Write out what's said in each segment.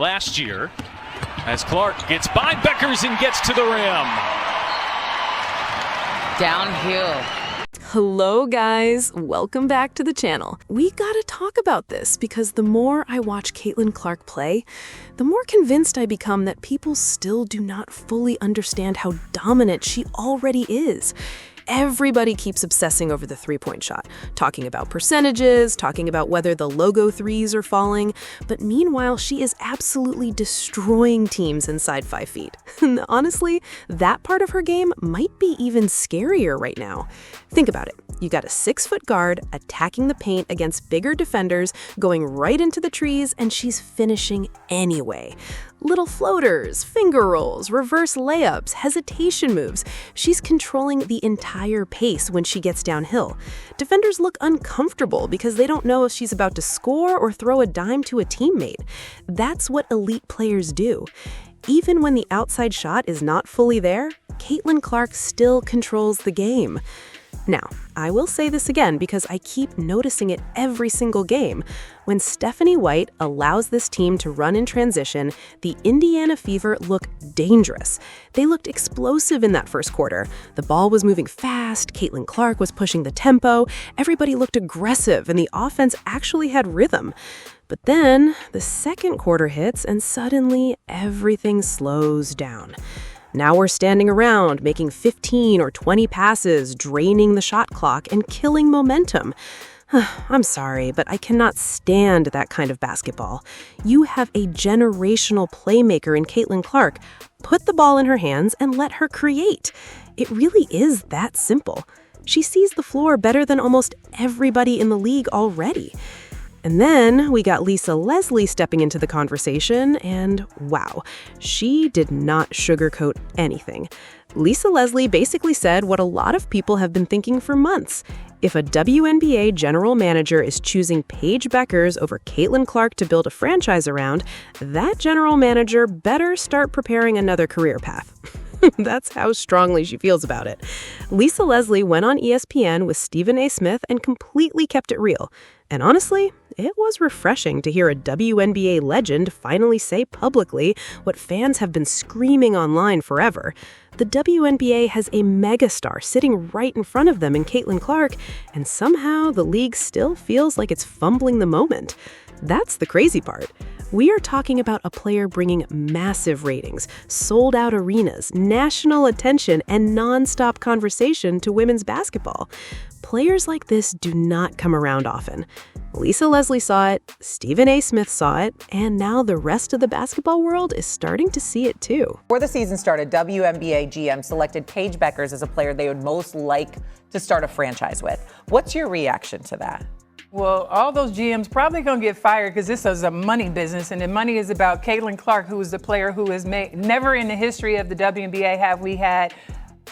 last year as Clark gets by Bueckers and gets to the rim. Downhill. Hello guys, welcome back to the channel. We gotta talk about this because the more I watch Caitlin Clark play, the more convinced I become that people still do not fully understand how dominant she already is. Everybody keeps obsessing over the three-point shot, talking about percentages, talking about whether the logo threes are falling, but meanwhile, she is absolutely destroying teams inside 5 feet. Honestly, that part of her game might be even scarier right now. Think about it. You got a 6-foot guard attacking the paint against bigger defenders, going right into the trees, and she's finishing anyway. Little floaters, finger rolls, reverse layups, hesitation moves. She's controlling the entire pace when she gets downhill. Defenders look uncomfortable because they don't know if she's about to score or throw a dime to a teammate. That's what elite players do. Even when the outside shot is not fully there, Caitlin Clark still controls the game. Now, I will say this again because I keep noticing it every single game. When Stephanie White allows this team to run in transition, the Indiana Fever look dangerous. They looked explosive in that first quarter. The ball was moving fast, Caitlin Clark was pushing the tempo, everybody looked aggressive, and the offense actually had rhythm. But then, the second quarter hits, and suddenly everything slows down. Now we're standing around, making 15 or 20 passes, draining the shot clock, and killing momentum. I'm sorry, but I cannot stand that kind of basketball. You have a generational playmaker in Caitlin Clark. Put the ball in her hands and let her create. It really is that simple. She sees the floor better than almost everybody in the league already. And then we got Lisa Leslie stepping into the conversation, and wow, she did not sugarcoat anything. Lisa Leslie basically said what a lot of people have been thinking for months. If a WNBA general manager is choosing Paige Bueckers over Caitlin Clark to build a franchise around, that general manager better start preparing another career path. That's how strongly she feels about it. Lisa Leslie went on ESPN with Stephen A. Smith and completely kept it real. And honestly, it was refreshing to hear a WNBA legend finally say publicly what fans have been screaming online forever. The WNBA has a megastar sitting right in front of them in Caitlin Clark, and somehow the league still feels like it's fumbling the moment. That's the crazy part. We are talking about a player bringing massive ratings, sold-out arenas, national attention, and non-stop conversation to women's basketball. Players like this do not come around often. Lisa Leslie saw it, Stephen A. Smith saw it, and now the rest of the basketball world is starting to see it too. Before the season started, WNBA GM selected Paige Bueckers as a player they would most like to start a franchise with. What's your reaction to that? Well, all those GMs probably going to get fired because this is a money business, and the money is about Caitlin Clark, who is the player who has made, never in the history of the WNBA have we had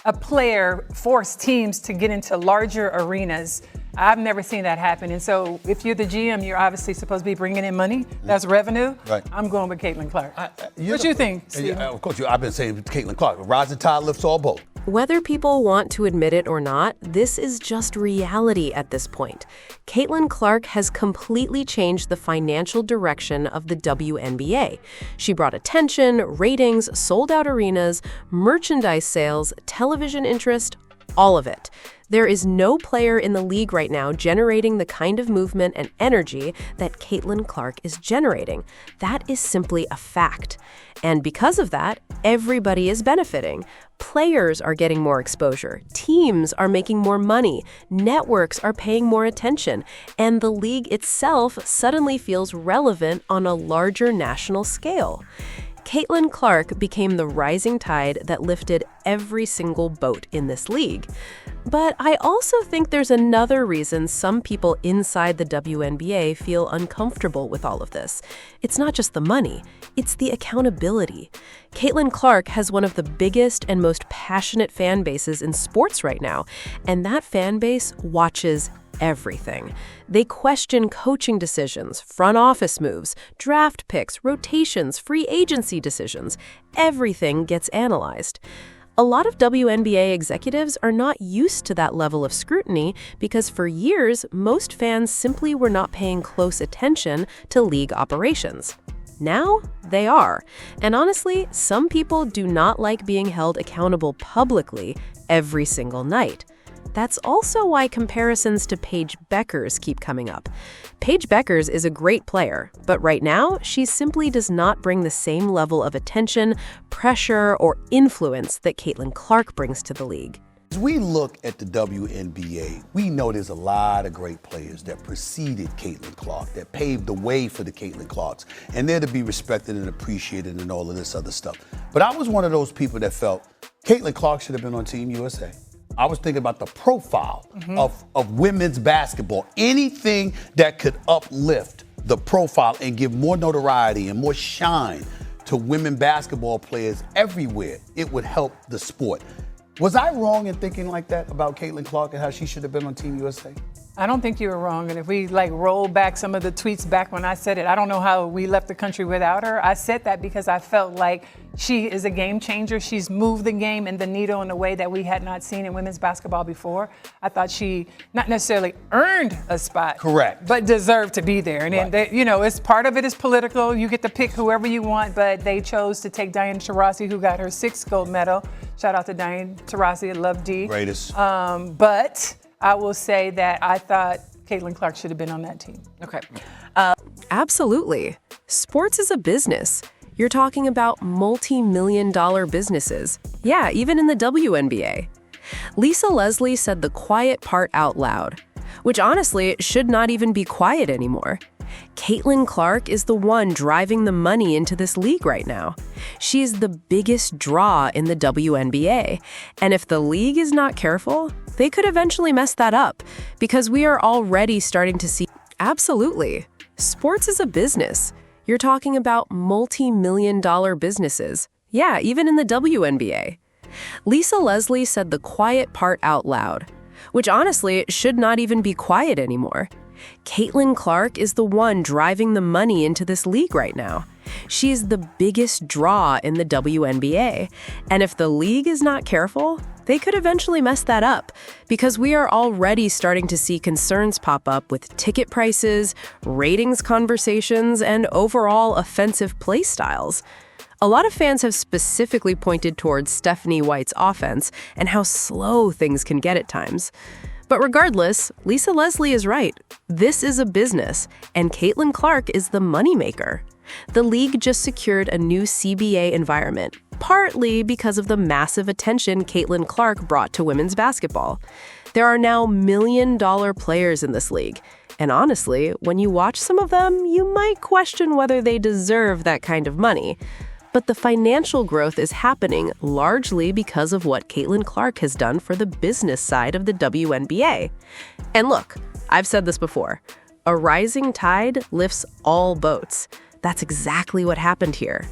a player force teams to get into larger arenas. I've never seen that happen. And so if you're the GM, you're obviously supposed to be bringing in money. That's revenue. Right. I'm going with Caitlin Clark. What do you think, Steve? Of course, I've been saying Caitlin Clark. Rising tide lifts all boats. Whether people want to admit it or not, this is just reality at this point. Caitlin Clark has completely changed the financial direction of the WNBA. She brought attention, ratings, sold-out arenas, merchandise sales, television interest, all of it. There is no player in the league right now generating the kind of movement and energy that Caitlin Clark is generating. That is simply a fact. And because of that, everybody is benefiting. Players are getting more exposure, teams are making more money, networks are paying more attention, and the league itself suddenly feels relevant on a larger national scale. Caitlin Clark became the rising tide that lifted every single boat in this league. But I also think there's another reason some people inside the WNBA feel uncomfortable with all of this. It's not just the money, it's the accountability. Caitlin Clark has one of the biggest and most passionate fan bases in sports right now, and that fan base watches everything. They question coaching decisions, front office moves, draft picks, rotations, free agency decisions. Everything gets analyzed. A lot of WNBA executives are not used to that level of scrutiny because for years, most fans simply were not paying close attention to league operations. Now, they are. And honestly, some people do not like being held accountable publicly every single night. That's also why comparisons to Paige Bueckers keep coming up. Paige Bueckers is a great player, but right now, she simply does not bring the same level of attention, pressure, or influence that Caitlin Clark brings to the league. As we look at the WNBA, we know there's a lot of great players that preceded Caitlin Clark, that paved the way for the Caitlin Clarks, and they're to be respected and appreciated and all of this other stuff. But I was one of those people that felt Caitlin Clark should have been on Team USA. I was thinking about the profile of women's basketball. Anything that could uplift the profile and give more notoriety and more shine to women basketball players everywhere, it would help the sport. Was I wrong in thinking like that about Caitlin Clark and how she should have been on Team USA? I don't think you were wrong. And if we roll back some of the tweets back when I said it, I don't know how we left the country without her. I said that because I felt like she is a game changer. She's moved the game and the needle in a way that we had not seen in women's basketball before. I thought she not necessarily earned a spot. Correct. But deserved to be there. And Right. then, it's part of it is political. You get to pick whoever you want, but they chose to take Diana Taurasi, who got her 6th gold medal. Shout out to Diana Taurasi. I love D. Greatest. But I will say that I thought Caitlin Clark should have been on that team. Okay. Absolutely. Sports is a business. You're talking about multi-million-dollar businesses. Yeah, even in the WNBA. Lisa Leslie said the quiet part out loud, which honestly should not even be quiet anymore. Caitlin Clark is the one driving the money into this league right now. She is the biggest draw in the WNBA. And if the league is not careful, they could eventually mess that up because we are already starting to see. Absolutely. Sports is a business. You're talking about multi-million-dollar businesses. Yeah, even in the WNBA. Lisa Leslie said the quiet part out loud, which honestly should not even be quiet anymore. Caitlin Clark is the one driving the money into this league right now. She is the biggest draw in the WNBA. And if the league is not careful, they could eventually mess that up because we are already starting to see concerns pop up with ticket prices, ratings conversations, and overall offensive play styles. A lot of fans have specifically pointed towards Stephanie White's offense and how slow things can get at times. But regardless, Lisa Leslie is right. This is a business, and Caitlin Clark is the moneymaker. The league just secured a new CBA environment, partly because of the massive attention Caitlin Clark brought to women's basketball. There are now million-dollar players in this league, and honestly, when you watch some of them, you might question whether they deserve that kind of money. But the financial growth is happening largely because of what Caitlin Clark has done for the business side of the WNBA. And look, I've said this before, a rising tide lifts all boats. That's exactly what happened here.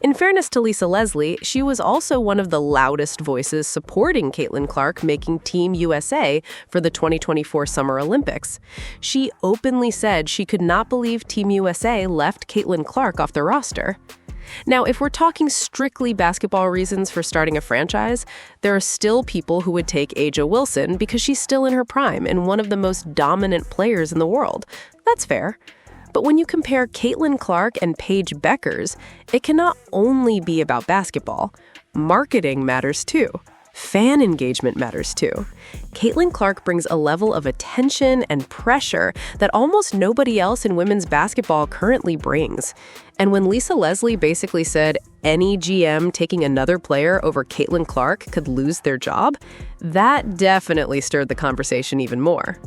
In fairness to Lisa Leslie, she was also one of the loudest voices supporting Caitlin Clark making Team USA for the 2024 Summer Olympics. She openly said she could not believe Team USA left Caitlin Clark off the roster. Now, if we're talking strictly basketball reasons for starting a franchise, there are still people who would take A'ja Wilson because she's still in her prime and one of the most dominant players in the world. That's fair. But when you compare Caitlin Clark and Paige Bueckers, it cannot only be about basketball. Marketing matters too. Fan engagement matters too. Caitlin Clark brings a level of attention and pressure that almost nobody else in women's basketball currently brings. And when Lisa Leslie basically said any GM taking another player over Caitlin Clark could lose their job, that definitely stirred the conversation even more.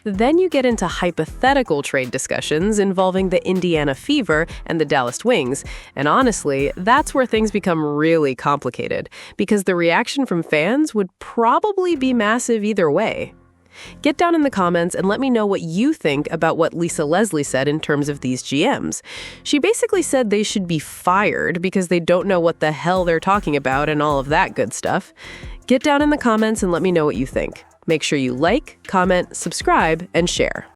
Then you get into hypothetical trade discussions involving the Indiana Fever and the Dallas Wings, and honestly, that's where things become really complicated, because the reaction from fans would probably be massive either way. Get down in the comments and let me know what you think about what Lisa Leslie said in terms of these GMs. She basically said they should be fired because they don't know what the hell they're talking about and all of that good stuff. Get down in the comments and let me know what you think. Make sure you like, comment, subscribe, and share.